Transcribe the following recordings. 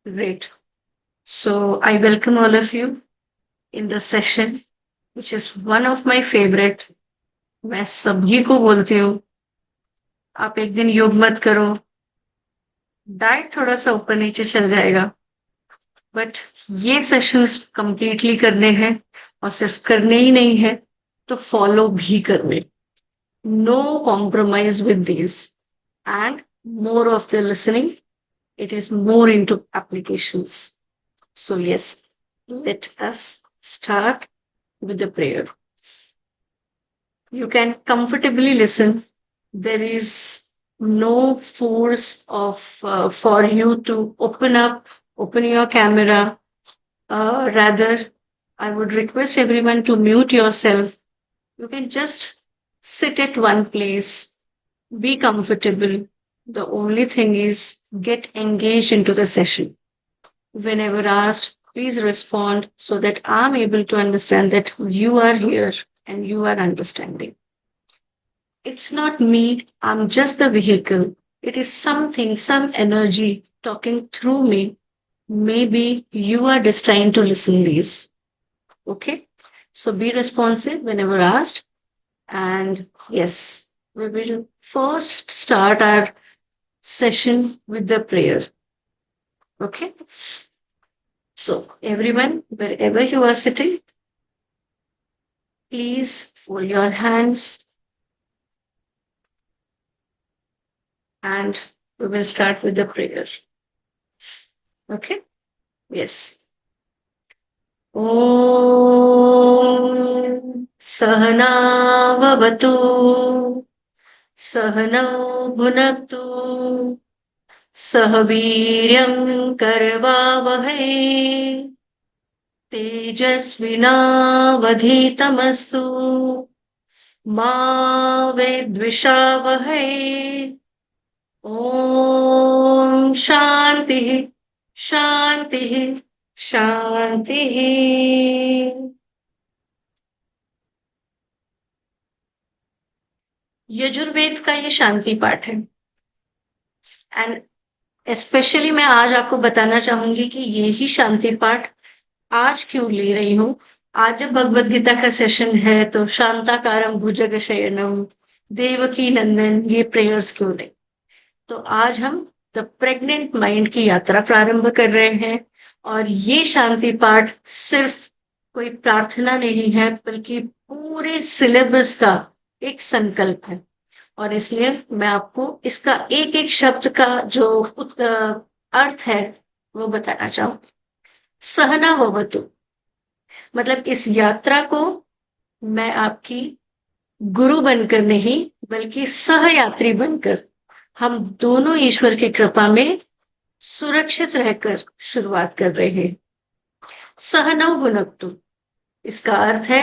Great. So I welcome all of you in the session, which is one of my favorite. मैं सभी को बोलती हूँ, आप एक दिन योग मत करो, डाइट थोड़ा सा ऊपर नीचे चल जाएगा, बट ये सेशंस कंप्लीटली करने हैं और सिर्फ करने ही नहीं है, तो फॉलो भी करने. No compromise with this and more of the listening, it is more into applications. So yes, let us start with the prayer. You can comfortably listen. There is no force of for you to open your camera. Rather, I would request everyone to mute yourself. You can just sit at one place, be comfortable. The only thing is get engaged into the session. Whenever asked, please respond so that I'm able to understand that you are here and you are understanding. It's not me, I'm just the vehicle. It is something, some energy talking through me. Maybe you are destined to listen these. Okay? So be responsive whenever asked. And yes, we will first start our session with the prayer. Okay? So everyone, wherever you are sitting, please fold your hands and we will start with the prayer. Okay? Yes. ॐ सहनाववतु सहनौ भुनक्तु सह वीर्यं करवावहै तेजस्विनावधीतमस्तु मा विद्विषावहै ॐ शान्तिः शान्तिः शान्तिः. यजुर्वेद का ये शांति पाठ है एंड स्पेशली मैं आज आपको बताना चाहूंगी कि ये ही शांति पाठ आज क्यों ले रही हूँ. आज जब भगवत गीता का सेशन है तो शांताकारम भुजग शयनम देवकी नंदन ये प्रेयर्स क्यों नहीं. तो आज हम द प्रेग्नेंट माइंड की यात्रा प्रारंभ कर रहे हैं और ये शांति पाठ सिर्फ कोई प्रार्थना नहीं है बल्कि पूरे सिलेबस का एक संकल्प है और इसलिए मैं आपको इसका एक एक शब्द का जो अर्थ है वो बताना चाहूंगी. सहना भवतु मतलब इस यात्रा को मैं आपकी गुरु बनकर नहीं बल्कि सहयात्री बनकर हम दोनों ईश्वर की कृपा में सुरक्षित रहकर शुरुआत कर रहे हैं. सहनौ भुनक्तु इसका अर्थ है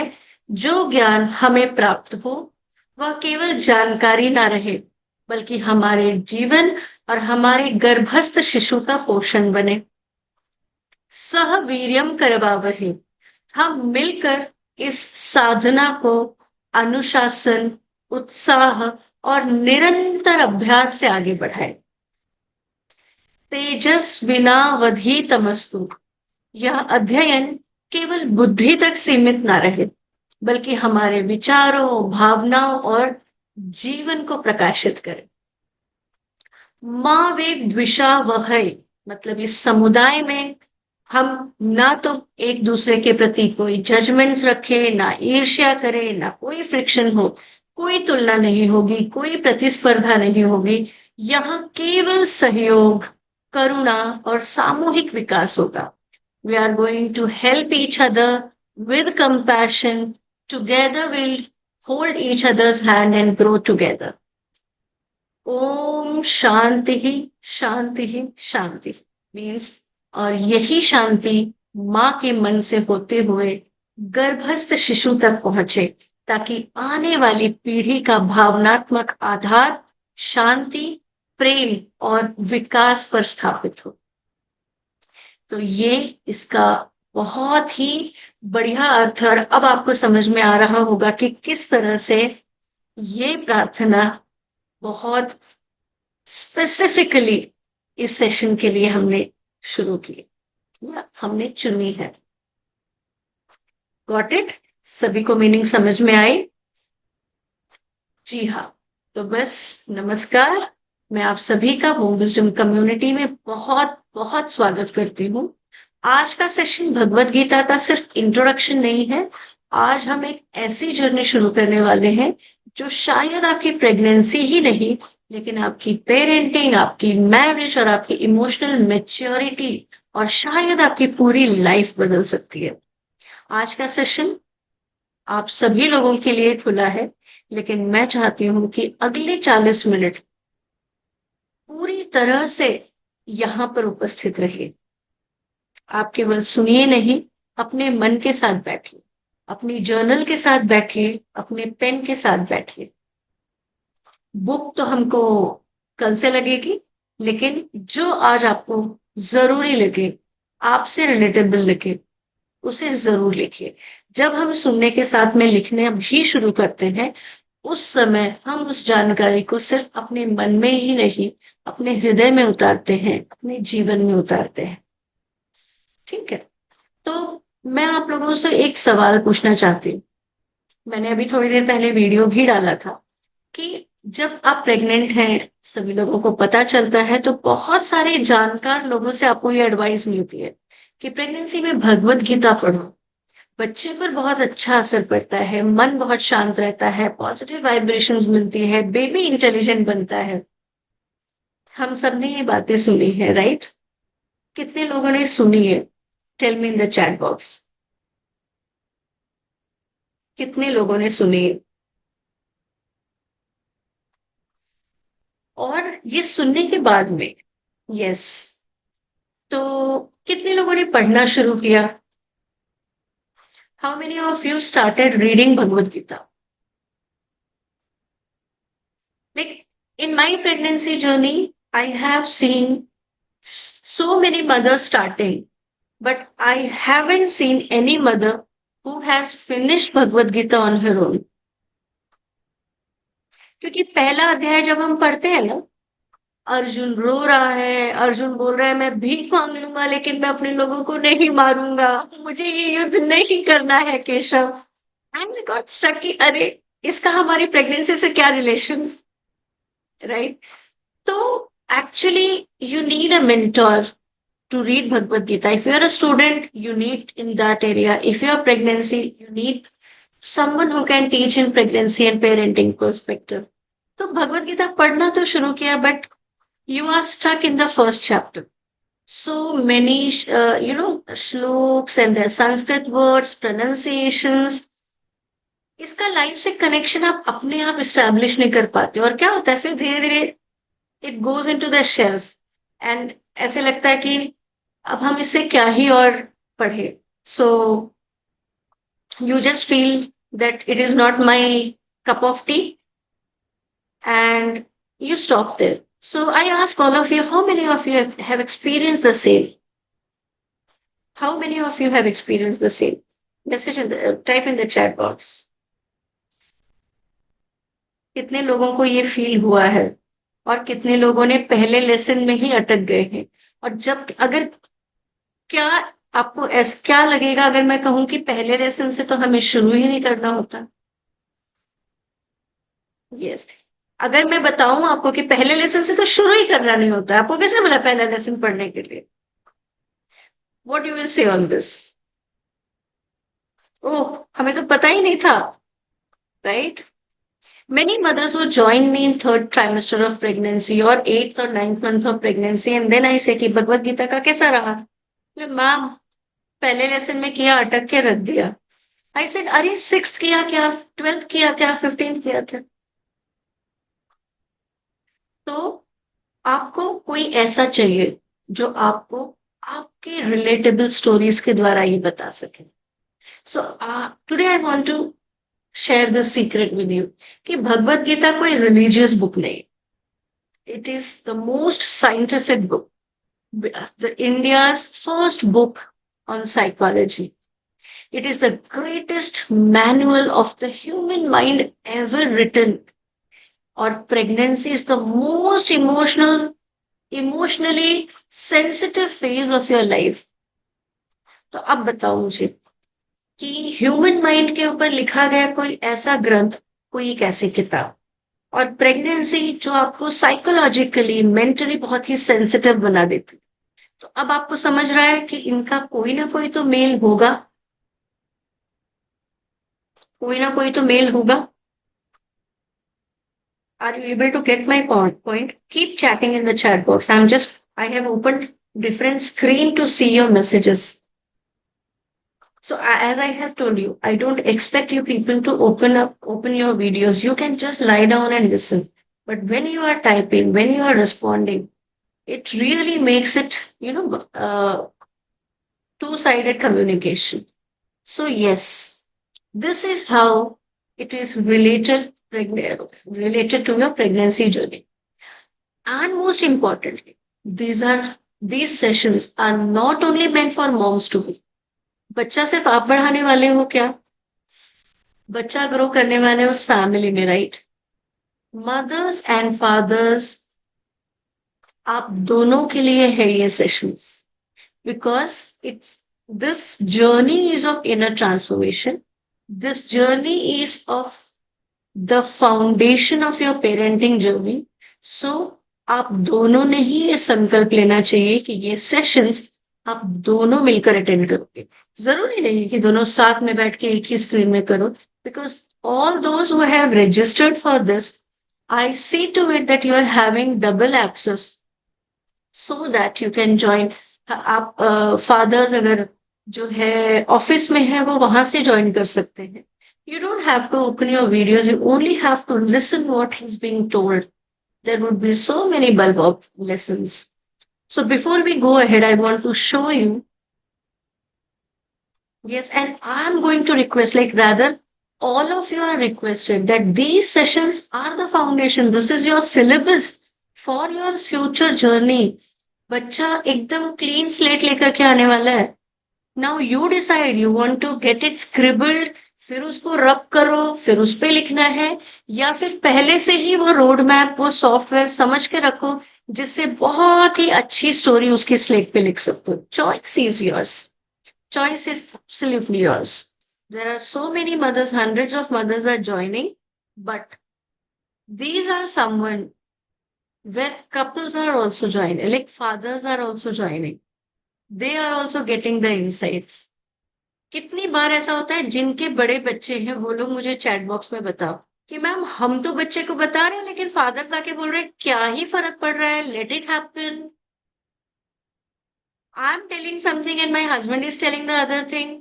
जो ज्ञान हमें प्राप्त हो वह केवल जानकारी ना रहे बल्कि हमारे जीवन और हमारे गर्भस्थ शिशु का पोषण बने. सह वीर्यम करवावहै हम मिलकर इस साधना को अनुशासन उत्साह और निरंतर अभ्यास से आगे बढ़ाए. तेजस्विनावधि तमस्तु यह अध्ययन केवल बुद्धि तक सीमित ना रहे बल्कि हमारे विचारों भावनाओं और जीवन को प्रकाशित करे. माँ वे द्विषा वह मतलब इस समुदाय में हम ना तो एक दूसरे के प्रति कोई जजमेंट्स रखे ना ईर्ष्या करे ना कोई फ्रिक्शन हो कोई तुलना नहीं होगी कोई प्रतिस्पर्धा नहीं होगी. यहाँ केवल सहयोग करुणा और सामूहिक विकास होगा. We are going to help each other with compassion. Together we'll hold each other's hand and grow together. Om Shanti Shanti Shanti means और यही शांति माँ के मन से होते हुए गर्भस्थ शिशु तक पहुंचे ताकि आने वाली पीढ़ी का भावनात्मक आधार शांति प्रेम और विकास पर स्थापित हो. तो ये इसका बहुत ही बढ़िया अर्थ और अब आपको समझ में आ रहा होगा कि किस तरह से ये प्रार्थना बहुत स्पेसिफिकली इस सेशन के लिए हमने शुरू की या हमने चुनी है। Got it? सभी को मीनिंग समझ में आई? जी हाँ। तो बस नमस्कार। मैं आप सभी का होम विजडम कम्युनिटी में बहुत बहुत स्वागत करती हूँ। आज का सेशन भगवत गीता का सिर्फ इंट्रोडक्शन नहीं है। आज हम एक ऐसी जर्नी शुरू करने वाले हैं जो शायद आपकी प्रेगनेंसी ही नहीं, लेकिन आपकी पेरेंटिंग, आपकी मैरिज और आपकी इमोशनल मैच्योरिटी और शायद आपकी पूरी लाइफ बदल सकती है। आज का सेशन आप सभी लोगों के लिए खुला है, लेकिन मैं चाहती हूं कि अगले 40 मिनट पूरी तरह से यहां पर उपस्थित रहिए। आप केवल सुनिए नहीं, अपने मन के साथ बैठिए, अपनी जर्नल के साथ बैठिए, अपने पेन के साथ बैठिए। बुक तो हमको कल से लगेगी, लेकिन जो आज आपको जरूरी लगे, आपसे रिलेटेबल लगे, उसे जरूर लिखिए। जब हम सुनने के साथ में लिखने भी शुरू करते हैं, उस समय हम उस जानकारी को सिर्फ अपने मन में ही नहीं, अपने हृदय में उतारते हैं, अपने जीवन में उतारते हैं। ठीक है? तो मैं आप लोगों से एक सवाल पूछना चाहती हूँ। मैंने अभी थोड़ी देर पहले वीडियो भी डाला था कि जब आप प्रेग्नेंट हैं, सभी लोगों को पता चलता है, तो बहुत सारे जानकार लोगों से आपको ये एडवाइस मिलती है कि प्रेगनेंसी में भगवत गीता पढ़ो। बच्चे पर बहुत अच्छा असर पड़ता है, मन बहुत शांत रहता है, पॉजिटिव वाइब्रेशंस मिलती है, बेबी इंटेलिजेंट बनता है। हम सब ने ये बातें सुनी है, राइट? कितने लोगों ने सुनी है? Tell me in the chat box. कितने लोगों ने सुनी है? और ये सुनने के बाद में, यस, तो कितने लोगों ने पढ़ना शुरू किया? How many of you started reading Bhagavad Gita? Like in my pregnancy journey, I have seen so many mothers starting, but I haven't seen any mother who has finished Bhagavad Gita on her own. क्योंकि पहला अध्याय जब हम पढ़ते हैं ना, अर्जुन रो रहा है, अर्जुन बोल रहा है मैं भीख मांग लूंगा लेकिन मैं अपने लोगों को नहीं मारूंगा, मुझे ये युद्ध नहीं करना है केशव। एंड गॉट स्टक कि अरे, इसका हमारी प्रेगनेंसी से क्या relation, right? So actually, you need a mentor to read Bhagavad Gita. If you're a student, you need in that area. If you're pregnancy, you need someone who can teach in pregnancy and parenting perspective. तो भगवत गीता पढ़ना तो शुरू किया, but you are stuck in the first chapter. So many, shloks and the Sanskrit words, pronunciations. इसका life से connection आप अपने आप इस्टेब्लिश नहीं कर पाते, और क्या होता है फिर धीरे धीरे it goes into the shelf, and ऐसे लगता है कि अब हम इससे क्या ही और पढ़े। So you just feel that it is not my cup of T and you stop there. So I ask all of you, how many of you have experienced the same? How many of you have experienced the same? Message in the type in the chat box. कितने लोगों को ये feel हुआ है और कितने लोगों ने पहले लेसन में ही अटक गए हैं? और जब अगर क्या आपको क्या लगेगा अगर मैं कहूं कि पहले लेसन से तो हमें शुरू ही नहीं करना होता? यस, अगर मैं बताऊं आपको कि पहले लेसन से तो शुरू ही करना नहीं होता, आपको किसने बोला पहला लेसन पढ़ने के लिए? What you will say on this? Oh, हमें तो पता ही नहीं था, right? Many mothers will join me in third trimester of pregnancy or eighth or ninth month of pregnancy, and then I say कि भगवत गीता का कैसा रहा? मैम, पहले लेसन में किया, अटक के रख दिया। आई सेड अरे, सिक्स्थ किया क्या, 12th किया क्या, 15th किया क्या? तो आपको कोई ऐसा चाहिए जो आपको आपके रिलेटेबल स्टोरीज के द्वारा ये बता सके। So today I want to share the secret with you कि भगवत गीता कोई रिलीजियस बुक नहीं, it is the most scientific book, the India's first book on psychology. It is the greatest manual of the human mind ever written. और pregnancy is the most emotional emotionally sensitive phase of your life. तो अब बताओ मुझे कि human mind के ऊपर लिखा गया कोई ऐसा ग्रंथ, कोई एक ऐसी किताब, और प्रेगनेंसी जो आपको साइकोलॉजिकली मेंटली बहुत ही सेंसिटिव बना देती। तो अब आपको समझ रहा है कि इनका कोई ना कोई तो मेल होगा, कोई ना कोई तो मेल होगा। Are you able to get my point? Keep chatting in the chat box. I have opened different screen to see your messages. So as I have told you, I don't expect you people to open your videos. You can just lie down and listen. But when you are typing, when you are responding, it really makes it, two-sided communication. So yes, this is how it is related to your pregnancy journey. And most importantly, these sessions are not only meant for moms to be. बच्चा सिर्फ आप बढ़ाने वाले हो क्या? बच्चा grow करने वाले उस फैमिली में, राइट? मदर्स एंड फादर्स, आप दोनों के लिए है ये sessions, because it's this journey is of inner transformation. This journey is of the foundation of your parenting journey. So आप दोनों ने ही ये संकल्प लेना चाहिए कि ये सेशंस आप दोनों मिलकर अटेंड करोगे. जरूरी नहीं कि दोनों साथ में बैठ के एक ही स्क्रीन में करो, because all those who have registered for this, I see to it that you are having double access so that you can join. आप फादर्स अगर जो है ऑफिस में है वो वहां से ज्वाइन कर सकते हैं. You don't have to open your videos, you only have to listen what is being told. There would be so many bulb of lessons. So before we go ahead, I want to show you. Yes, and I'm going to request, like rather, all of you are requested that these sessions are the foundation. This is your syllabus for your future journey. बच्चा एकदम clean slate लेकर के आने वाला है. Now you decide you want to get it scribbled, फिर उसको रब करो, फिर उस पे लिखना है, या फिर पहले से ही वो रोड मैप, वो सॉफ्टवेयर समझ के रखो जिससे बहुत ही अच्छी स्टोरी उसकी स्लेट पे लिख सकते हो. Choice is yours. Choice is absolutely yours. There are so many mothers, hundreds of mothers are joining, but these are someone where couples are also joining, like fathers are also joining. They are also getting the insights. कितनी बार ऐसा होता है जिनके बड़े बच्चे हैं वो लोग मुझे चैट बॉक्स में बताओ कि मैम हम तो बच्चे को बता रहे हैं लेकिन फादर्स आके बोल रहे हैं क्या ही फर्क पड़ रहा है, let it happen. I am telling something and my husband is telling the other thing.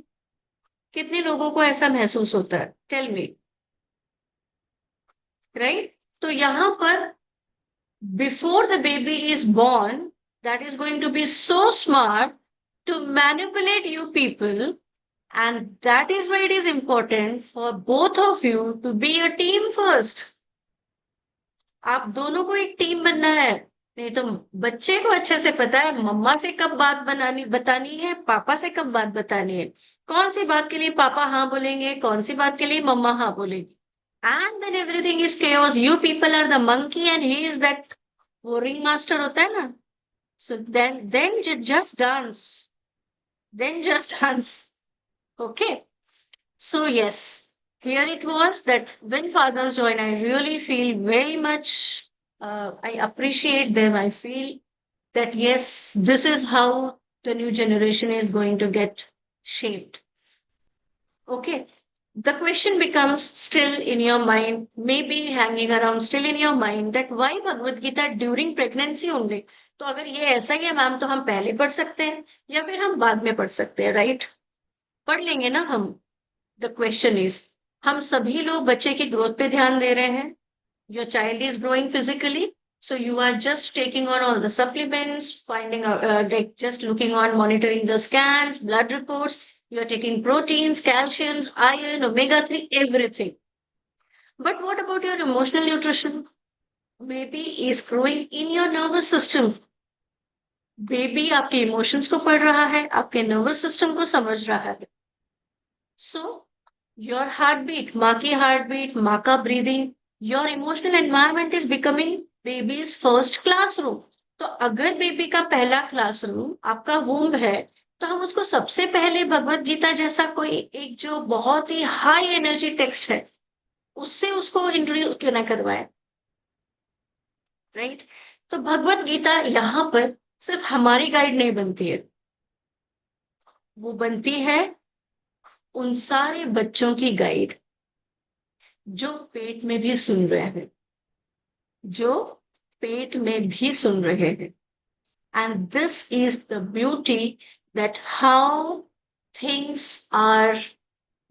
कितने लोगों को ऐसा महसूस होता है? Tell me. राइट? तो यहां पर before the baby is born, that is going to be so smart to manipulate you people, and that is why it is important for both of you to be a team first. आप दोनों को एक team बनना है. नहीं तो बच्चे को अच्छे से पता है मम्मा से कब बात बनानी बतानी है, पापा से कब बात बतानी है, कौन सी बात के लिए पापा हाँ बोलेंगे, कौन सी बात के लिए मम्मा हाँ बोलेगी. And then everything is chaos. You people are the monkey and he is that, वो रिंग मास्टर होता है ना. So then just dance, then just dance. Okay. So yes, here it was that when fathers join, I really feel very much, I appreciate them. I feel that yes, this is how the new generation is going to get shaped. Okay. The question becomes still in your mind, maybe hanging around still in your mind, that why Bhagavad Gita during pregnancy only? तो अगर ये ऐसा ही है ma'am तो हम पहले पढ़ सकते हैं या फिर हम बाद में पढ़ सकते हैं, राइट? पढ़ लेंगे ना हम. द क्वेश्चन इज, हम सभी लोग बच्चे की ग्रोथ पे ध्यान दे रहे हैं. Your child is growing physically, so you are just taking on all the supplements, finding out, like just looking on, monitoring the scans, blood reports. You are taking proteins, calcium, iron, omega-3, everything. But what about your emotional nutrition? Baby is growing in your nervous system. Baby आपके emotions को पढ़ रहा है, आपके nervous system को समझ रहा है. सो योर हार्ट बीट, माँ की हार्ट बीट, माँ का breathing, your emotional environment is becoming baby's first classroom. तो अगर बेबी का पहला क्लासरूम आपका वूम्ब है, तो हम उसको सबसे पहले भगवत गीता जैसा कोई एक जो बहुत ही हाई एनर्जी टेक्स्ट है, उससे उसको इंट्रोड्यूस क्यों ना करवाए, राइट? तो भगवत गीता यहाँ पर सिर्फ हमारी गाइड नहीं बनती है, वो बनती है उन सारे बच्चों की गाइड जो पेट में भी सुन रहे हैं, जो पेट में भी सुन रहे हैं। And this is the beauty, that how things are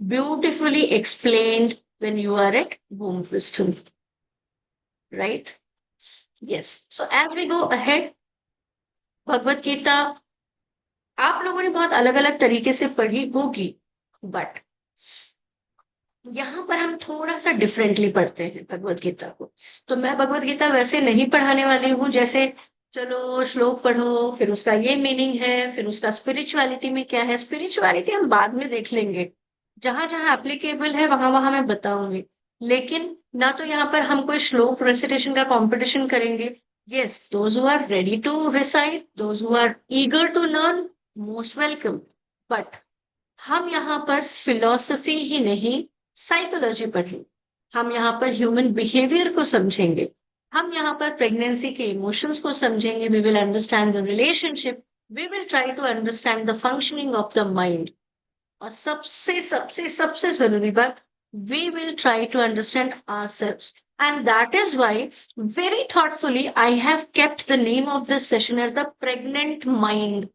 beautifully explained when you are at womb wisdom, right? Yes. So as we go ahead, Bhagavad Gita आप लोगों ने बहुत अलग अलग तरीके से पढ़ी होगी, बट यहाँ पर हम थोड़ा सा डिफरेंटली पढ़ते हैं भगवत गीता को। तो मैं भगवत गीता वैसे नहीं पढ़ाने वाली हूँ जैसे चलो श्लोक पढ़ो, फिर उसका ये मीनिंग है, फिर उसका स्पिरिचुअलिटी में क्या है। स्पिरिचुअलिटी हम बाद में देख लेंगे, जहां जहां एप्लीकेबल है वहां वहां मैं बताऊंगी। लेकिन ना तो यहाँ पर हम कोई श्लोक रेसिटेशन का कंपटीशन करेंगे। Yes, those who are ready to recite, those who are eager to learn, most welcome. But हम यहाँ पर फिलॉसफी ही नहीं, साइकोलॉजी पढ़ें। हम यहाँ पर ह्यूमन बिहेवियर को समझेंगे, हम यहाँ पर प्रेगनेंसी के इमोशंस को समझेंगे। We will understand the relationship, we will try to understand the functioning of the mind, और सबसे सबसे सबसे जरूरी बात, we will try to understand ourselves. And that is why, very thoughtfully, I have kept the name of this session as the pregnant mind.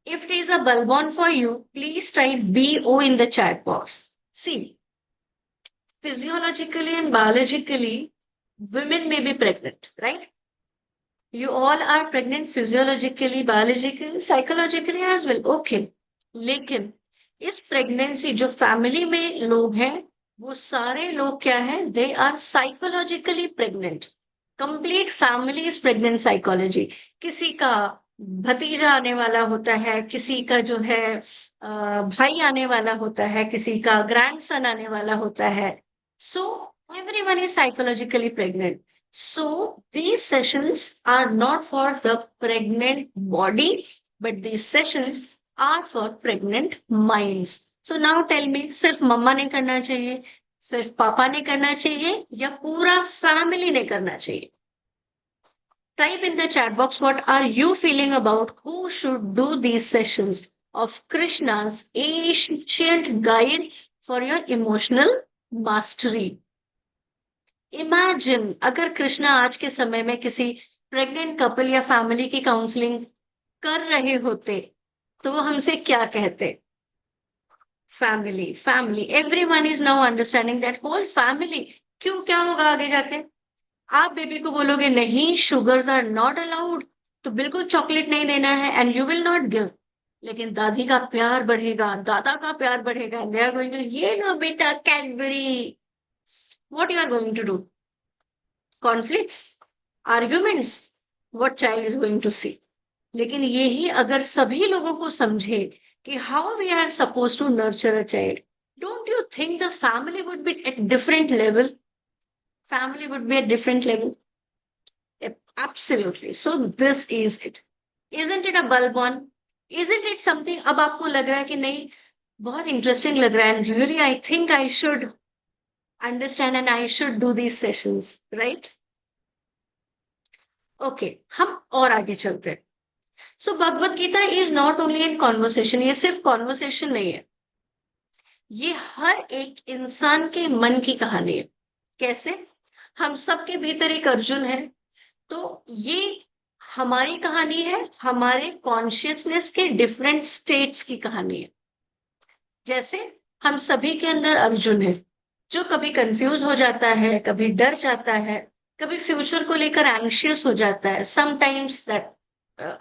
If it is a bulbon for you, please type BO in the chat box. See, physiologically and biologically, women may be pregnant, right? You all are pregnant physiologically, biologically, psychologically as well. Okay. लेकिन इस pregnancy जो family में लोग हैं, वो सारे लोग क्या है, they are psychologically pregnant. Complete family is pregnant psychology. किसी का भतीजा आने वाला होता है, किसी का जो है भाई आने वाला होता है, किसी का ग्रैंडसन आने वाला होता है। सो everyone is psychologically pregnant. So these sessions are not for the pregnant body, but these sessions are for pregnant minds. So now tell me, सिर्फ मम्मा ने करना चाहिए, सिर्फ पापा ने करना चाहिए, या पूरा फैमिली ने करना चाहिए? Type in the chat box what are you feeling about who should do these sessions of Krishna's ancient guide for your emotional mastery. Imagine अगर कृष्णा आज के समय में किसी प्रेग्नेंट कपल या फैमिली की काउंसलिंग कर रहे होते, तो वो हमसे क्या कहते? Family, family, everyone is now understanding that whole family. क्यों, क्या होगा आगे जाके? आप बेबी को बोलोगे नहीं, शुगर्स आर नॉट अलाउड, तो बिल्कुल चॉकलेट नहीं देना है, and you will not give. लेकिन दादी का प्यार बढ़ेगा, दादा का प्यार बढ़ेगा, दे आर गोइंग टू, ये लो बेटा Cadbury. What you are going to do? Conflicts, arguments, what child is going to see. लेकिन यही अगर सभी लोगों को समझे कि how we are suppose to nurture a child, don't you think the family would be at different level? Family would be at different level. Yep, absolutely. So this is it. Isn't it a bulb one? Isn't it something अब आपको लग रहा है कि नहीं, बहुत interesting लग रहा है, and really I think I should understand and I should do these sessions, right? Okay, हम और आगे चलते हैं। So Bhagavad Gita is not only in conversation, ये सिर्फ conversation नहीं है, ये हर एक इंसान के मन की कहानी है। कैसे? हम सबके भीतर एक अर्जुन है, तो ये हमारी कहानी है, हमारे कॉन्शियसनेस के डिफरेंट स्टेट्स की कहानी है। जैसे हम सभी के अंदर अर्जुन है, जो कभी कंफ्यूज हो जाता है, कभी डर जाता है, कभी फ्यूचर को लेकर एंशियस हो जाता है। Sometimes that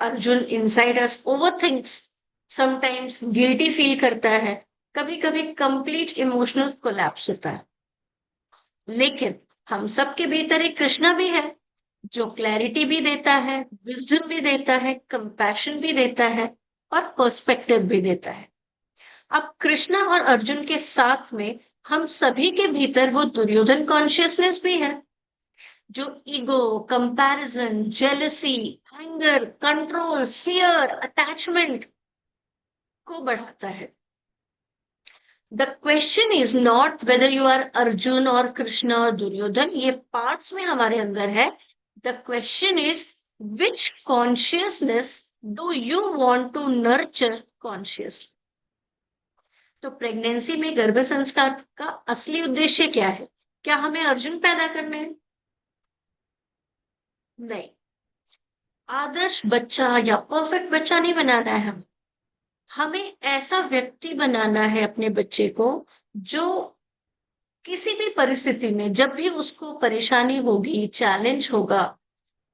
Arjun inside us overthinks, sometimes guilty feel करता है, कभी कभी कंप्लीट इमोशनल कोलैप्स होता है। लेकिन हम सबके भीतर एक कृष्णा भी है, जो क्लैरिटी भी देता है, विजडम भी देता है, कंपैशन भी देता है, और पर्सपेक्टिव भी देता है। अब कृष्णा और अर्जुन के साथ में हम सभी के भीतर वो दुर्योधन कॉन्शियसनेस भी है, जो ego, comparison, jealousy, anger, control, fear, attachment को बढ़ाता है। The question is not whether you are Arjun और कृष्ण और दुर्योधन, ये पार्ट्स में हमारे अंदर है। The question is which consciousness do you want to nurture consciously. तो प्रेगनेंसी में गर्भ संस्कार का असली उद्देश्य क्या है? क्या हमें अर्जुन पैदा करने हैं? नहीं। आदर्श बच्चा या परफेक्ट बच्चा नहीं बनाना है हमें ऐसा व्यक्ति बनाना है अपने बच्चे को जो किसी भी परिस्थिति में जब भी उसको परेशानी होगी, चैलेंज होगा,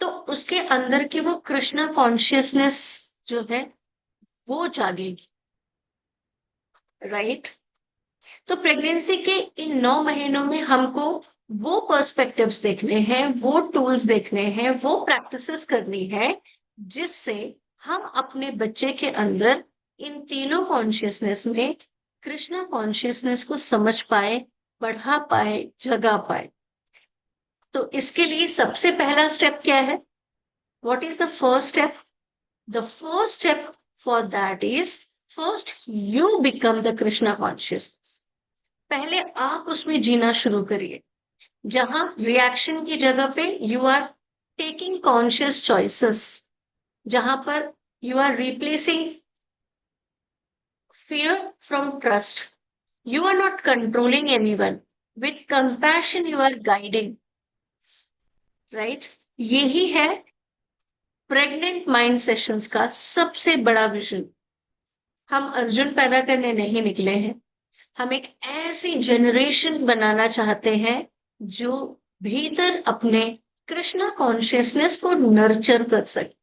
तो उसके अंदर की वो कृष्णा कॉन्शियसनेस जो है वो जागेगी। राइट। तो प्रेगनेंसी के इन 9 महीनों में हमको वो पर्सपेक्टिव्स देखने हैं, वो टूल्स देखने हैं, वो प्रैक्टिसेस करनी है जिससे हम अपने बच्चे के अंदर इन तीनों कॉन्शियसनेस में कृष्णा कॉन्शियसनेस को समझ पाए, बढ़ा पाए, जगा पाए। तो इसके लिए सबसे पहला स्टेप क्या है? What is the first step? The first step for that is first you become the Krishna consciousness. पहले आप उसमें जीना शुरू करिए, जहां रिएक्शन की जगह पे you are taking conscious choices, जहां पर you are replacing fear from trust. You are not controlling anyone. With compassion, you are guiding. Right? यही है प्रेग्नेंट माइंड सेशंस का सबसे बड़ा विजन। हम अर्जुन पैदा करने नहीं निकले हैं, हम एक ऐसी जनरेशन बनाना चाहते हैं जो भीतर अपने कृष्णा कॉन्शियसनेस को नर्चर कर सके।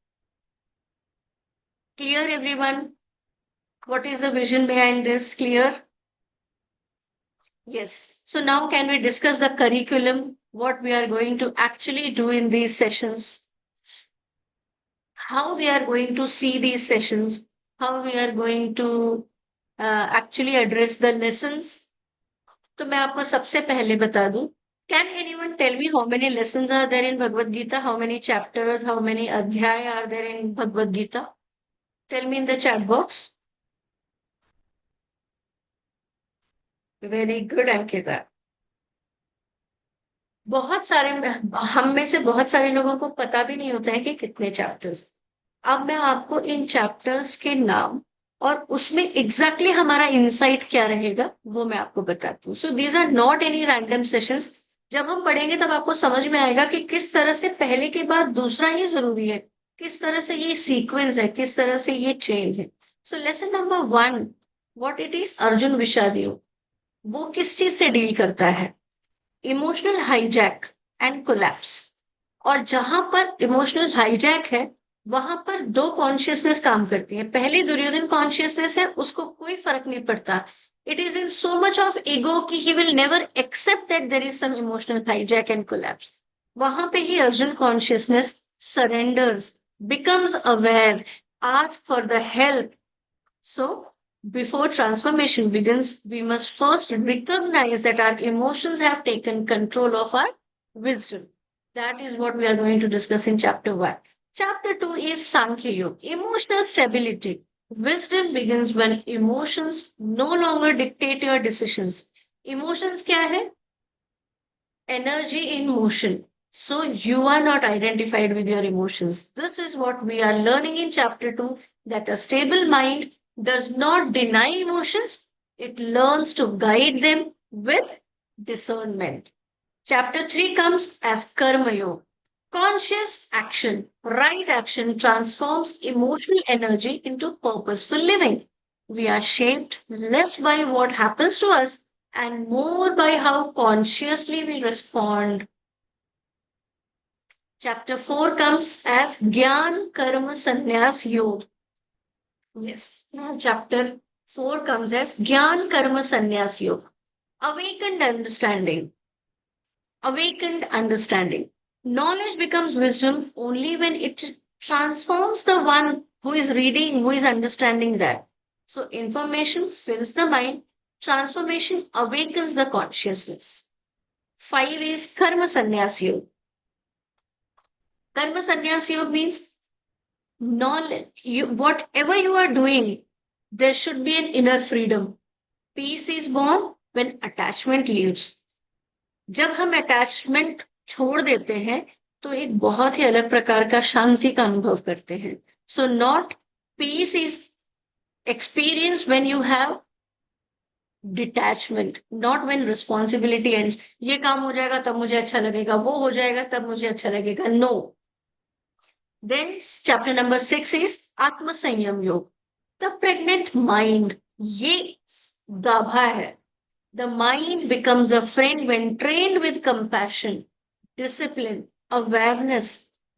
Clear everyone? What is the vision behind this? Clear? Yes. So now can we discuss the curriculum, what we are going to actually do in these sessions, how we are going to see these sessions, how we are going to actually address the lessons. तो मैं आपको सबसे पहले बता दूं, can anyone tell me how many lessons are there in Bhagavad Gita? How many chapters, how many adhyay are there in Bhagavad Gita? Tell me in the chat box. Very good, Ankita. बहुत सारे हम में से बहुत सारे लोगों को पता भी नहीं होता है कि कितने चैप्टर्स। अब मैं आपको इन चैप्टर्स के नाम और उसमें एग्जैक्टली हमारा इंसाइट क्या रहेगा वो मैं आपको बताती हूँ। So these are not any random sessions. जब हम पढ़ेंगे तब आपको समझ में आएगा कि किस तरह से पहले के बाद दूसरा ही जरूरी है, किस तरह से ये सीक्वेंस है, किस तरह से ये चेन है। So lesson number 1, what it is Arjun विषाद योग, वो किस चीज से डील करता है? Emotional hijack and collapse. और जहां पर इमोशनल हाईजैक है वहां पर दो कॉन्शियसनेस काम करती है। पहली दुर्योधन कॉन्शियसनेस है, उसको कोई फर्क नहीं पड़ता, it is in so much of ego कि he will never accept that there is some emotional hijack and collapse. वहां पे ही Arjun consciousness surrenders, becomes aware, ask for the help. So before transformation begins, we must first recognize that our emotions have taken control of our wisdom. That is what we are going to discuss in chapter 1. Chapter 2 is Sankhya Yoga, emotional stability. Wisdom begins when emotions no longer dictate your decisions. Emotions क्या है? Energy in motion. So you are not identified with your emotions. This is what we are learning in chapter 2, that a stable mind does not deny emotions, it learns to guide them with discernment. Chapter 3 comes as Karma Yoga. Conscious action, right action transforms emotional energy into purposeful living. We are shaped less by what happens to us and more by how consciously we respond. Chapter 4 comes as Gyan Karma Sannyas Yoga. Yes, chapter 4 comes as Gyan Karma Sannyas Yoga. Awakened understanding. Awakened understanding. Knowledge becomes wisdom only when it transforms the one who is reading, who is understanding that. So information fills the mind, transformation awakens the consciousness. 5 is Karma Sannyas Yoga. Karma sannyas yoga means knowledge. Whatever you are doing, there should be an inner freedom. Peace is born when attachment leaves. जब हम attachment छोड़ देते हैं तो एक बहुत ही अलग प्रकार का शांति का अनुभव करते हैं. So not peace is experience when you have detachment, not when responsibility ends. ये काम हो जाएगा तब मुझे अच्छा लगेगा, वो हो जाएगा तब मुझे अच्छा लगेगा. No. Then chapter number 6 is आत्म संयम योग, द प्रेग्नेंट माइंड. ये गाभा है. The mind becomes a friend when trained with compassion, discipline, awareness.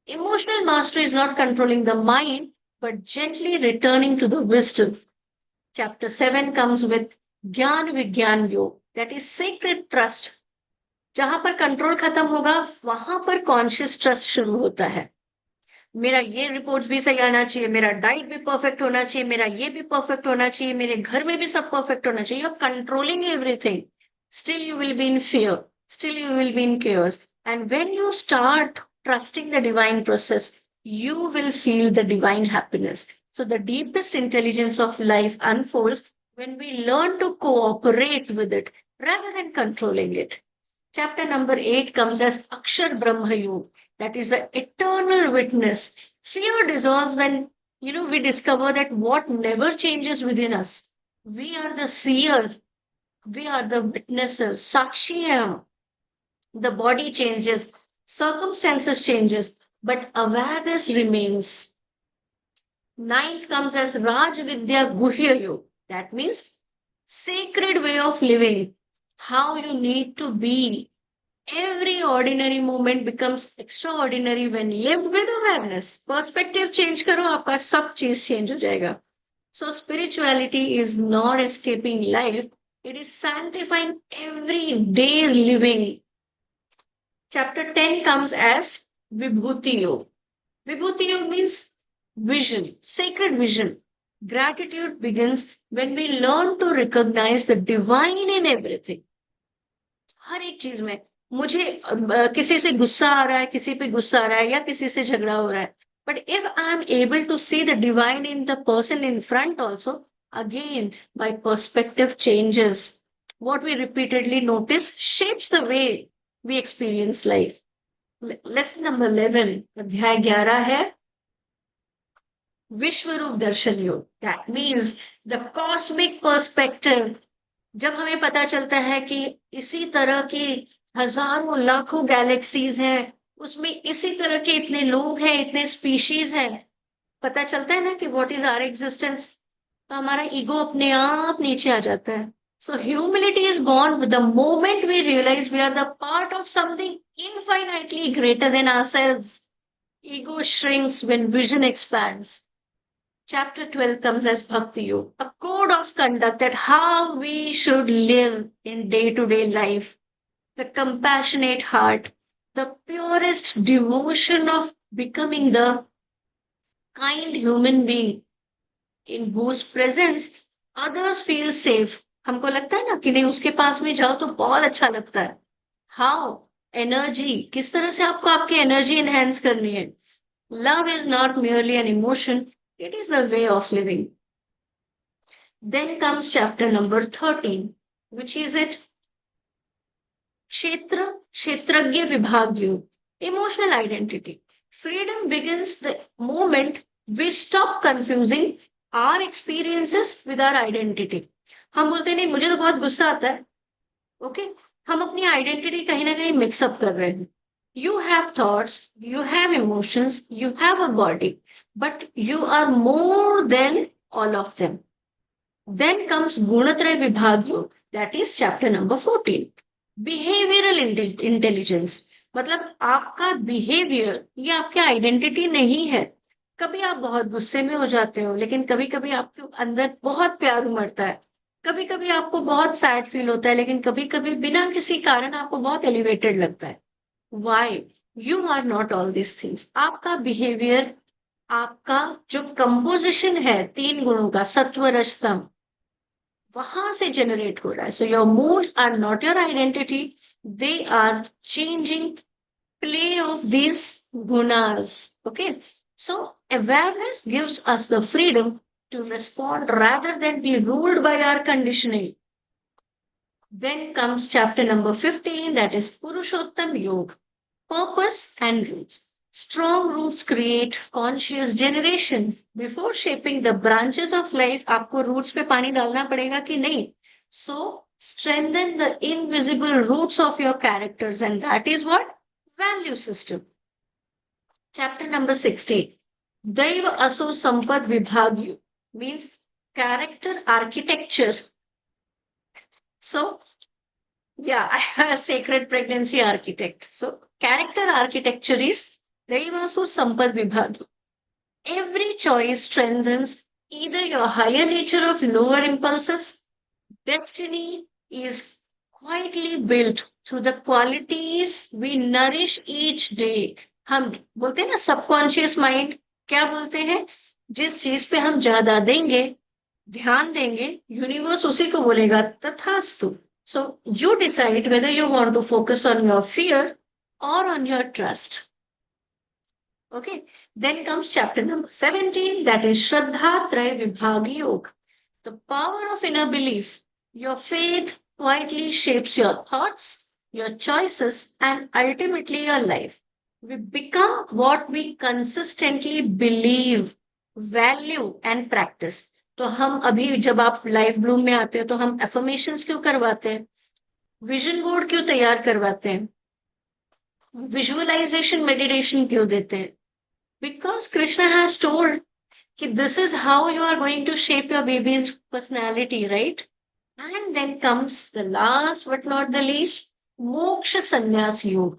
Emotional mastery is not controlling the mind, but gently returning to the wisdom. Chapter 7 comes with Gyan Vigyan Yog, that is sacred trust. जहां पर control खत्म होगा वहां पर conscious trust शुरू होता है. मेरा ये रिपोर्ट भी सही आना चाहिए, मेरा डाइट भी परफेक्ट होना चाहिए, मेरा ये भी परफेक्ट होना चाहिए, मेरे घर में भी सब परफेक्ट होना चाहिए. You are controlling everything. Still you will be in fear, still you will be in chaos. And when you start trusting the divine process, you will feel the divine happiness. So the deepest intelligence of life unfolds when we learn to cooperate with it rather than controlling it. Chapter number 8 comes as Akshar Brahma Yoga, that is the eternal witness. Fear dissolves when we discover that what never changes within us. We are the seer, we are the witnesses. Sakshiyam. The body changes, circumstances changes, but awareness remains. Ninth comes as Raj Vidya Guhya Yoga. That means sacred way of living. How you need to be. Every ordinary moment becomes extraordinary when lived with awareness. Perspective change करो, आपका सब चीज change हो जाएगा. So spirituality is not escaping life. It is sanctifying every day's living. Chapter 10 comes as Vibhuti Yoga. Vibhuti Yoga means vision, sacred vision. Gratitude begins when we learn to recognize the divine in everything. हर एक चीज में मुझे किसी से गुस्सा आ रहा है, किसी पे गुस्सा आ रहा है या किसी से झगड़ा हो रहा है. But if I am able to see the divine in the person in front also, again, my perspective changes. What we repeatedly notice shapes the way we experience life. Lesson number 11, अध्याय 11 है विश्वरूप दर्शन योग. That means the cosmic perspective. जब हमें पता चलता है कि इसी तरह की हजारों लाखों गैलेक्सीज हैं, उसमें इसी तरह के इतने लोग हैं, इतने स्पीशीज हैं, पता चलता है ना कि व्हाट इज आवर एग्जिस्टेंस, तो हमारा ईगो अपने आप नीचे आ जाता है. So humility is born with the moment we realize we are the part of something infinitely greater than ourselves. Ego shrinks when vision expands. Chapter 12 comes as Bhakti Yoga, a code of conduct that how we should live in day-to-day life. The compassionate heart, the purest devotion of becoming the kind human being in whose presence others feel safe. हमको लगता है ना कि नहीं उसके पास में जाओ तो बहुत अच्छा लगता है. How? Energy. किस तरह से आपको आपकी एनर्जी एनहेंस करनी है. Love is not merely an emotion, it is the way of living. Then comes chapter number 13, which is it? Kshetra, Kshetragya Vibhag Yoga, emotional identity. Freedom begins the moment we stop confusing our experiences with our identity. हम बोलते नहीं मुझे तो बहुत गुस्सा आता है. Okay, हम अपनी आइडेंटिटी कहीं ना कहीं मिक्सअप कर रहे हैं. You have thoughts, you have emotions, you have a body, but you are more than all of them. Then comes Gunatraya Vibhag Yoga, that is chapter number 14. Behavioral intelligence. मतलब आपका behaviour ये आपकी identity नहीं है. कभी आप बहुत गुस्से में हो जाते हो, लेकिन कभी कभी आपके अंदर बहुत प्यार उमड़ता है. कभी कभी आपको बहुत सैड फील होता है, लेकिन कभी कभी बिना किसी कारण आपको बहुत एलिवेटेड लगता है. Why? You are not all this things. आपका बिहेवियर, आपका जो कंपोजिशन है 3 गुणों का, सत्व रज तम, वहां से जनरेट हो रहा है. So your moods are not your identity, they are changing play of this gunas. Okay. So awareness gives us the freedom to respond rather than be ruled by our conditioning. Then comes chapter number 15, that is Purushottam Yoga, purpose and roots. Strong roots create conscious generations. Before shaping the branches of life, आपको roots पे पानी डालना पड़ेगा कि नहीं? So strengthen the invisible roots of your characters, and that is what? Value system. Chapter number 16. Daiva Asur Sampad Vibhagyu means character architecture. So, yeah, I have a sacred pregnancy architect. So, character architecture is Daiva Asur Sampad Vibhagyu. Every choice strengthens either your higher nature of lower impulses. Destiny is quietly built through the qualities we nourish each day. हम बोलते हैं ना subconscious mind, क्या बोलते हैं? जिस चीज पे हम ज्यादा देंगे, ध्यान देंगे, यूनिवर्स उसी को बोलेगा तथास्तु. So you decide whether you want to focus on your fear or on your trust. Okay. Then comes chapter number 17, that is Shraddha Traya Vibhagi Yoga. The power of inner belief. Your faith quietly shapes your thoughts, your choices, and ultimately your life. We become what we consistently believe, value, and practice. तो हम अभी जब आप life Bloom में आते हो तो हम एफर्मेशंस क्यों करवाते हैं? विजन बोर्ड क्यों तैयार करवाते हैं? विजुअलाइजेशन मेडिटेशन क्यों देते हैं? Because Krishna has told that this is how you are going to shape your baby's personality, right? And then comes the last but not the least, Moksha Sannyas Yoga,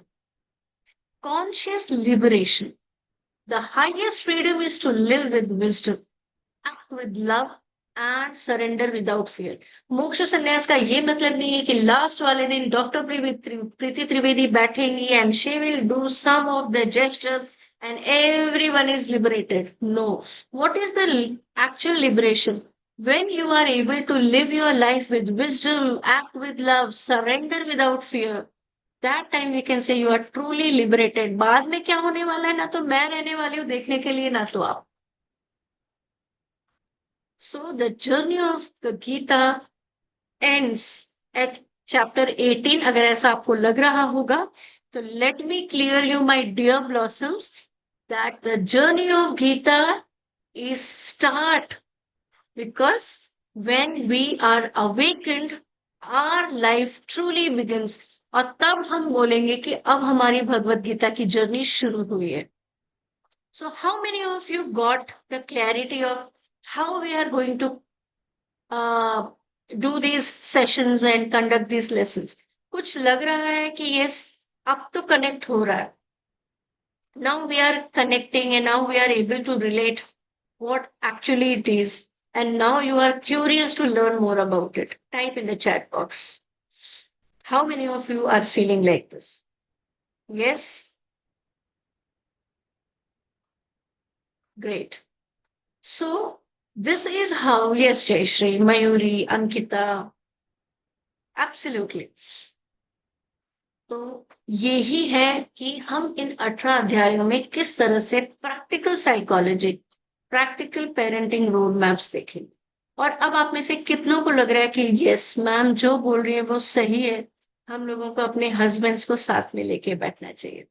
conscious liberation. The highest freedom is to live with wisdom, act with love, and surrender without fear. मोक्ष संन्यास का ये मतलब नहीं है कि last वाले दिन डॉक्टर प्रीति त्रिवेदी बैठेंगी and she will do some of the gestures and everyone is liberated. No. What is the actual liberation? When you are able to live your life with wisdom, act with love, surrender without fear, that time we can say you are truly liberated. बाद में क्या होने वाला है, ना तो मैं रहने वाली हूँ देखने के लिए, ना तो आप. So the journey of the Gita ends at chapter 18. अगर ऐसा आपको लग रहा होगा, तो let me clear you, my dear blossoms, that the journey of Gita is start because when we are awakened, our life truly begins. और तब हम बोलेंगे कि अब हमारी भगवत गीता की जर्नी शुरू हुई है. So how many of you got the clarity of how we are going to do these sessions and conduct these lessons? कुछ लग रहा है कि yes, अब तो connect हो रहा है. Now we are connecting and now we are able to relate what actually it is. And now you are curious to learn more about it. Type in the chat box. How many of you are feeling like this? Yes? Great. So this is how, yes, Jayashree, Mayuri, Ankita, absolutely. तो यही है कि हम इन 18 अध्यायों में किस तरह से practical psychology, practical parenting road maps देखेंगे. और अब आप में से कितनों को लग रहा है कि यस मैम जो बोल रही है वो सही है, हम लोगों को अपने हस्बैंड्स को साथ में लेके बैठना चाहिए.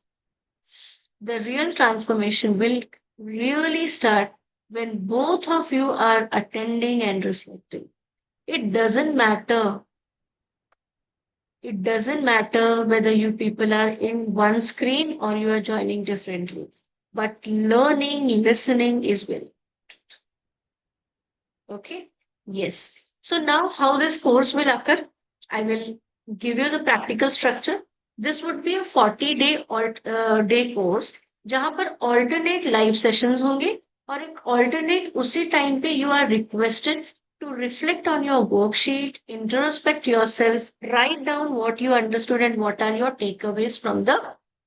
The real transformation will really start when both of you are attending and reflecting. It doesn't matter. It doesn't matter whether you people are in one screen or you are joining differently. But learning, listening is very important. Okay? Yes. So now how this course will occur? I will give you the practical structure. This would be a 40-day course जहां पर alternate live sessions होंगे और एक alternate उसी time पे you are requested to reflect on your worksheet, introspect yourself, write down what you understood and what are your takeaways from the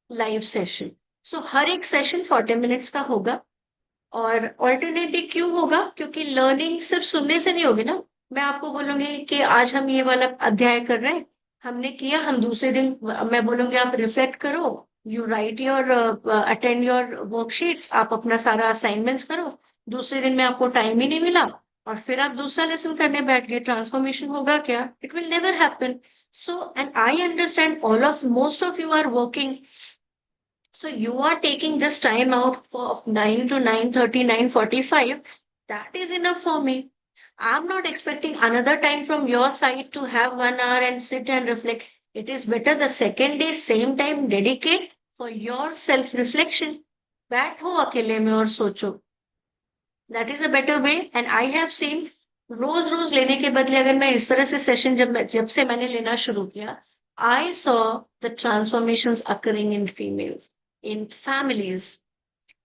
live session. So हर एक session 40 minutes का होगा. और alternate day क्यों होगा? क्योंकि learning सिर्फ सुनने से नहीं होगी ना. मैं आपको बोलूंगी कि आज हम ये वाला अध्याय कर रहे हैं, हमने किया, हम दूसरे दिन मैं बोलूंगी आप रिफ्लेक्ट करो, you right your attend your worksheets, आप अपना सारा असाइनमेंट्स करो। दूसरे दिन में आपको टाइम ही नहीं मिला और फिर आप दूसरा लेसन करने बैठ गए, ट्रांसफॉर्मेशन होगा क्या? It will never happen. So and I understand all of most of you are working, so you are taking this time out for 9 to 9:30, 9:45. That is enough for me. I'm not expecting another time from your side to have 1 hour and sit and reflect. It is better the second day, same time, dedicate for your self-reflection. बैठो अकेले में और सोचो। That is a better way and I have seen, रोज रोज लेने के बदले अगर मैं इस तरह से सेशन जब से मैंने लेना शुरू किया, I saw the transformations occurring in females, in families.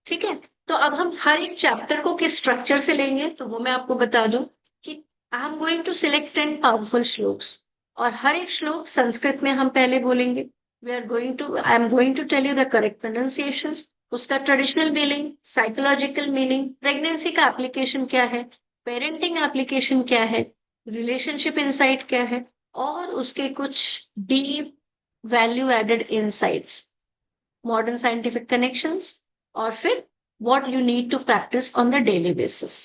ठीक है, तो अब हम हर एक चैप्टर को किस स्ट्रक्चर से लेंगे तो वो मैं आपको बता दूं कि I am going to select 10 powerful shlokas, और हर एक श्लोक संस्कृत में हम पहले बोलेंगे। We are going to I am going to tell you the correct pronunciation, उसका traditional meaning, psychological meaning, pregnancy का एप्लीकेशन क्या है, पेरेंटिंग एप्लीकेशन क्या है, रिलेशनशिप इंसाइट क्या है, और उसके कुछ deep value added insights, modern scientific connections, और फिर what you need to practise on the daily basis.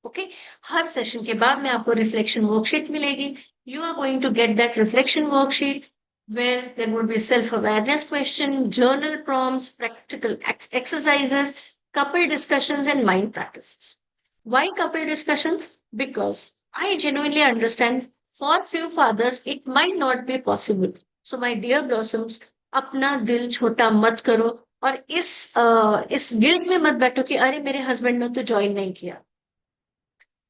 Okay, हर सेशन के बाद में आपको रिफ्लेक्शन वर्कशीट मिलेगी। You are going to get that reflection worksheet where there would be self-awareness question, journal prompts, practical exercises, couple discussions, and mind practices. Why couple discussions? Because I genuinely understand for few fathers it might not be possible. So my dear blossoms, अपना दिल छोटा मत करो और इस guilt में मत बैठो कि अरे मेरे हस्बैंड ने तो ज्वाइन नहीं किया।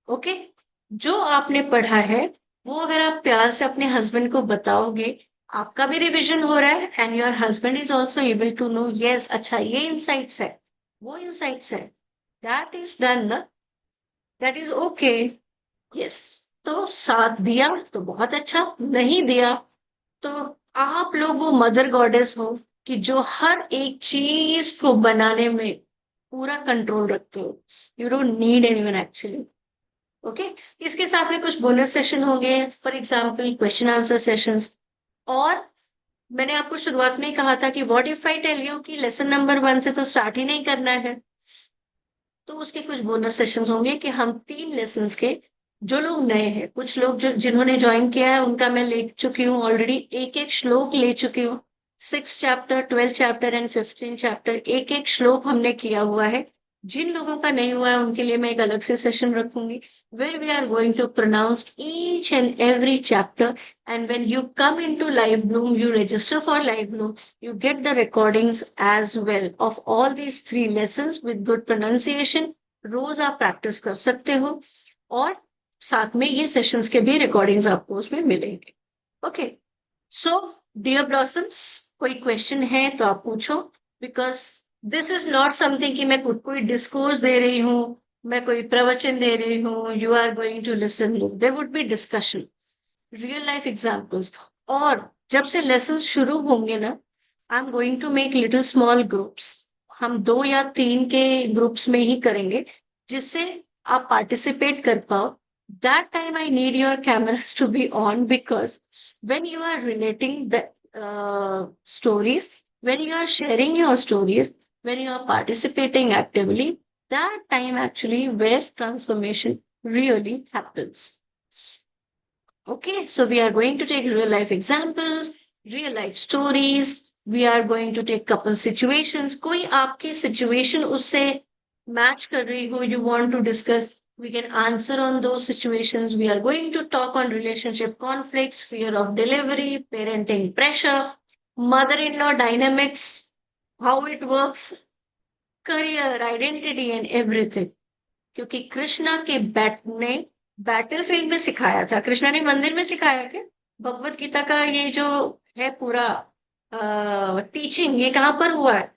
ओके, जो आपने पढ़ा है वो अगर आप प्यार से अपने हस्बैंड को बताओगे, आपका भी रिवीजन हो रहा है and your husband is also able to know, yes अच्छा ये इंसाइट्स है, वो इंसाइट्स है, that is done, that is okay. Yes, तो साथ दिया तो बहुत अच्छा, नहीं दिया तो आप लोग वो मदर गॉडेस हो कि जो हर एक चीज को बनाने में पूरा कंट्रोल रखते हो। You don't need anyone actually. Okay, इसके साथ में कुछ बोनस सेशन होंगे, for example question answer sessions. और मैंने आपको शुरुआत में ही कहा था कि what if I tell you कि लेसन नंबर 1 से तो स्टार्ट ही नहीं करना है, तो उसके कुछ बोनस सेशंस होंगे कि हम 3 लेसन्स के, जो लोग नए हैं, कुछ लोग जो जिन्होंने ज्वाइन किया है उनका मैं ले चुकी हूँ ऑलरेडी, एक एक श्लोक ले चुकी हूँ। 6 चैप्टर, 12 चैप्टर एंड 15 चैप्टर, एक एक श्लोक हमने किया हुआ है। जिन लोगों का नहीं हुआ है उनके लिए मैं एक अलग से सेशन रखूंगी where we are going to pronounce each and every chapter, and when you come into live bloom, you register for live bloom, you get the recordings as well of all these 3 lessons with good pronunciation। रोज आप practice कर सकते हो और साथ में ये sessions के भी रिकॉर्डिंग्स आपको उसमें मिलेंगे। ओके, सो डियर ब्लॉसम्स, कोई क्वेश्चन है तो आप पूछो, because this is not something कि मैं कोई डिस्कोर्स दे रही हूँ, मैं कोई प्रवचन दे रही हूँ, you are going to listen, there would be discussion, real life examples. और जब से लेसन शुरू होंगे ना, I am going to make little small groups, हम 2 या 3 के ग्रुप्स में ही करेंगे जिससे आप पार्टिसिपेट कर पाओ। That time I need your cameras to be on, because when you are relating the stories, when you are sharing your stories, when you are participating actively, that time actually where transformation really happens. Okay, so we are going to take real life examples, real life stories. We are going to take couple situations. कोई आपकी situation उससे match कर रही हो, you want to discuss, we can answer on those situations. We are going to talk on relationship conflicts, fear of delivery, parenting pressure, mother-in-law dynamics, how it works, career, identity and everything. क्योंकि कृष्णा के bat ने battle field में सिखाया था, कृष्णा ने मंदिर में सिखाया क्या? भगवत गीता का ये जो है पूरा टीचिंग, ये कहाँ पर हुआ है?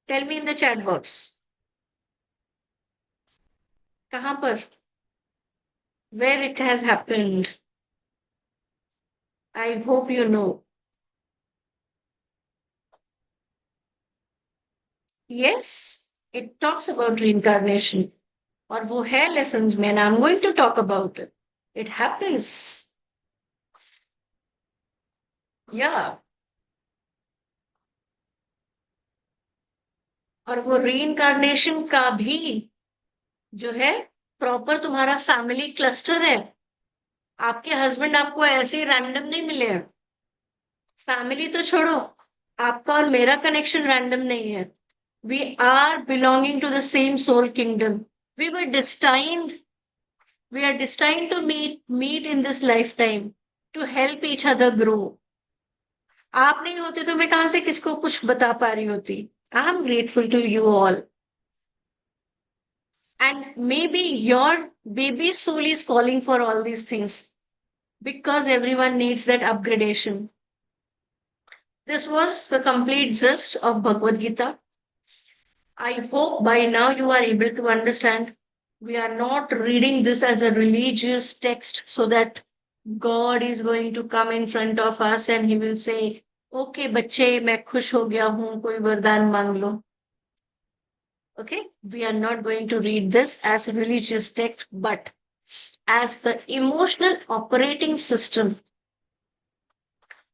Tell me in the chat box, कहाँ पर, where it has happened? I hope you know. Yes, it talks about reincarnation, और वो है लेसन्स में, I am going to talk about it, it happens. या और वो रीइंकार्नेशन का भी जो है प्रॉपर तुम्हारा फैमिली क्लस्टर है। आपके हस्बैंड आपको ऐसे ही रैंडम नहीं मिले हैं। फैमिली तो छोड़ो, आपका और मेरा कनेक्शन रैंडम नहीं है। We are belonging to the same soul kingdom. We were destined we are destined to meet in this lifetime to help each other grow. आप नहीं होते तो मैं कहां से किसको कुछ बता पा रही होती। I am grateful to you all, and maybe your baby's soul is calling for all these things because everyone needs that upgradation. This was the complete gist of Bhagavad Gita. I hope by now you are able to understand. We are not reading this as a religious text so that God is going to come in front of us and he will say, okay, बच्चे मैं खुश हो गया हूं, कोई वरदान मांग लो. Okay, we are not going to read this as a religious text, but as the emotional operating system.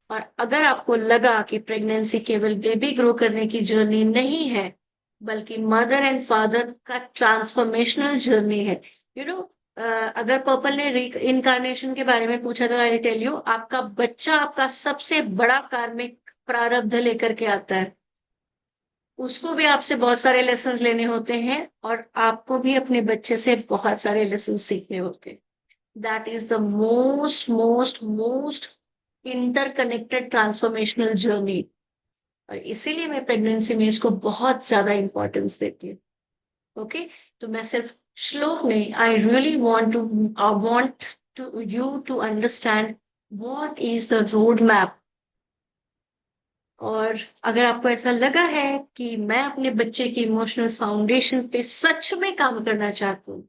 और अगर आपको लगा कि प्रेगनेंसी केवल बेबी ग्रो करने की जर्नी नहीं है, बल्कि मदर एंड फादर का ट्रांसफॉर्मेशनल जर्नी है, यू नो, अगर पर्पल ने इनकारनेशन के बारे में पूछा तो आई टेल यू, आपका बच्चा आपका सबसे बड़ा कार्मिक प्रारब्ध लेकर के आता है। उसको भी आपसे बहुत सारे लेसन लेने होते हैं और आपको भी अपने बच्चे से बहुत सारे लेसन सीखने होते हैं। That is the most most most interconnected transformational journey. और इसीलिए मैं प्रेगनेंसी में इसको बहुत ज्यादा इंपॉर्टेंस देती हूँ। ओके, तो मैं सिर्फ श्लोक नहीं, I really want to you to understand what is the road map. और अगर आपको ऐसा लगा है कि मैं अपने बच्चे की इमोशनल फाउंडेशन पे सच में काम करना चाहती हूँ,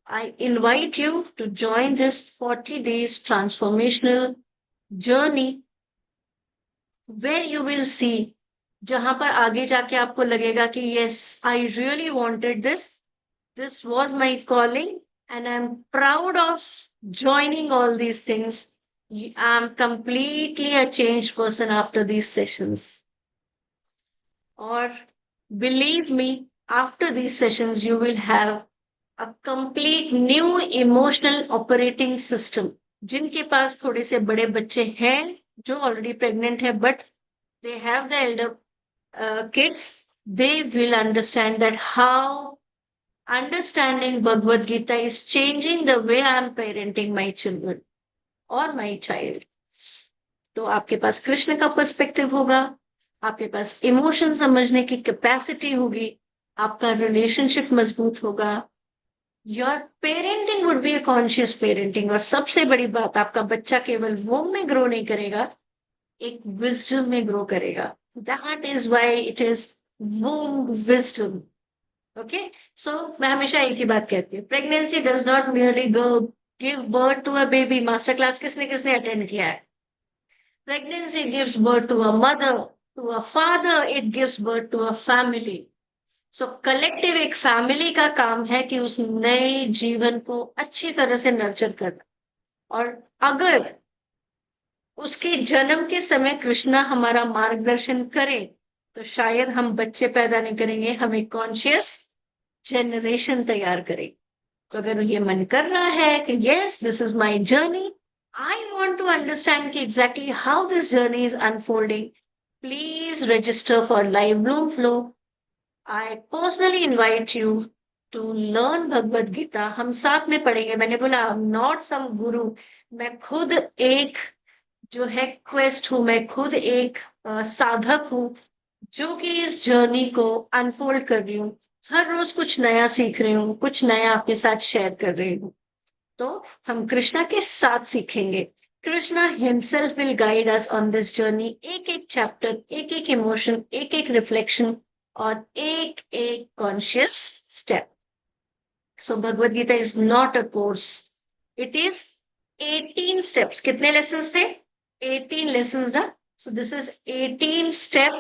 I invite you to join this 40 days transformational journey where you will see, जहां पर आगे जाके आपको लगेगा कि yes, I really wanted this. This was my calling and I'm proud of joining all these things. I'm completely a changed person after these sessions. Or believe me, after these sessions, you will have a complete new emotional operating system. जिनके पास थोड़े से बड़े बच्चे हैं, जो already pregnant है, but they have the elder kids, they will understand that how understanding Bhagavad Gita is changing the way I am parenting my children or my child. तो आपके पास कृष्ण का पर्सपेक्टिव होगा, आपके पास इमोशन समझने की कैपेसिटी होगी, आपका रिलेशनशिप मजबूत होगा, your parenting would be a conscious parenting. और सबसे बड़ी बात, आपका बच्चा केवल वोम में ग्रो नहीं करेगा, एक विजडम में ग्रो करेगा। That is why it is womb wisdom. Okay, so मैं हमेशा एक ही बात कहती हूँ, pregnancy does not merely give birth to a baby. Master class किसने किसने अटेंड किया है? Pregnancy gives birth to a mother, to a father, it gives birth to a family. So collective एक फैमिली का काम है कि उस नए जीवन को अच्छी तरह से नर्चर करना। और अगर उसके जन्म के समय कृष्णा हमारा मार्गदर्शन करे तो शायद हम बच्चे पैदा नहीं करेंगे, हम एक कॉन्शियस जनरेशन तैयार करेंगे। तो अगर ये मन कर रहा है कि yes, this is my journey, I want to understand कि exactly how this journey is unfolding, please register for live bloom flow. I personally invite you to learn Bhagavad Gita. हम साथ में पढ़ेंगे। मैंने बोला आई एम नॉट सम गुरु, मैं खुद एक जो है क्वेस्ट हूं, मैं खुद एक साधक हूं जो कि इस जर्नी को अनफोल्ड कर रही हूँ। हर रोज कुछ नया सीख रही हूँ, कुछ नया आपके साथ शेयर कर रही हूँ। तो हम कृष्णा के साथ सीखेंगे। Krishna himself will guide us on this journey. एक एक चैप्टर, एक एक इमोशन, एक एक रिफ्लेक्शन और एक एक conscious step. So Bhagavad Gita is not a course, it is 18 steps. कितने लेसन्स थे? 18 lessons ना। So this is 18-step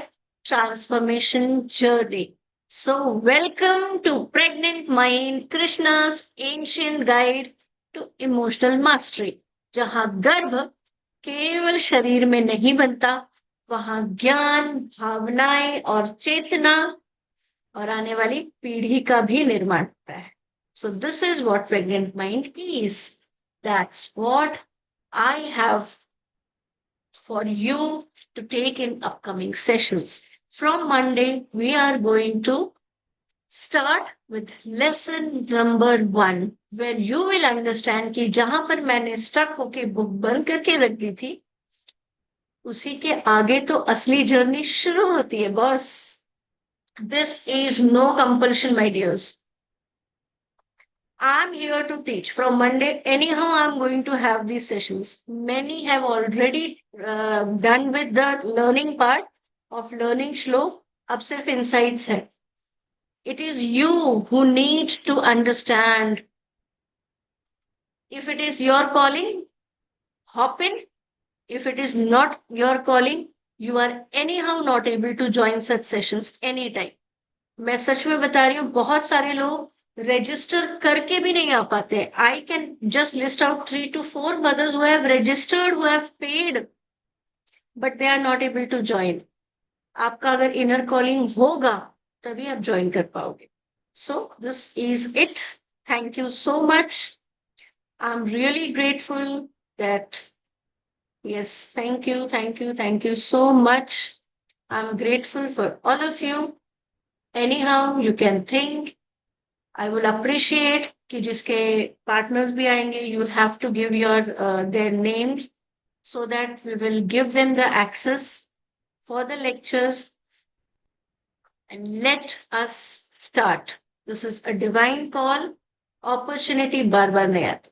transformation journey. So welcome to Pregnant Mind, Krishna's ancient guide to emotional mastery. जहां गर्भ केवल शरीर में नहीं बनता, वहां ज्ञान, भावनाएं और चेतना और आने वाली पीढ़ी का भी निर्माण होता है. So this is what pregnant mind is. That's what I have for you to take in upcoming sessions. From Monday, we are going to start with lesson number 1, where you will understand कि जहां पर मैंने stuck होके book बंद करके रख दी थी, उसी के आगे तो असली जर्नी शुरू होती है boss. This is no compulsion my dears. I'm here to teach. From Monday, anyhow, I'm going to have these sessions. Many have already done with the learning part of learning Shlok. अब सिर्फ insights है. It is you who need to understand. If it is your calling, hop in. If it is not your calling, you are anyhow not able to join such sessions anytime. मैं सच में बता रही हूँ, बहुत सारे लोग register करके भी नहीं आ पाते. I can just list out 3 to 4 mothers who have registered, who have paid, but they are not able to join. आपका अगर इनर कॉलिंग होगा तभी आप ज्वाइन कर पाओगे. So this is it. Thank you so much. I am really grateful that. Yes, thank you so much. I'm grateful for all of you. Anyhow, you can think. I will appreciate कि जिसके partners भी आएंगे, you have to give their names so that we will give them the access for the lectures, and let us start. This is a divine call. Opportunity बार बार नहीं आती.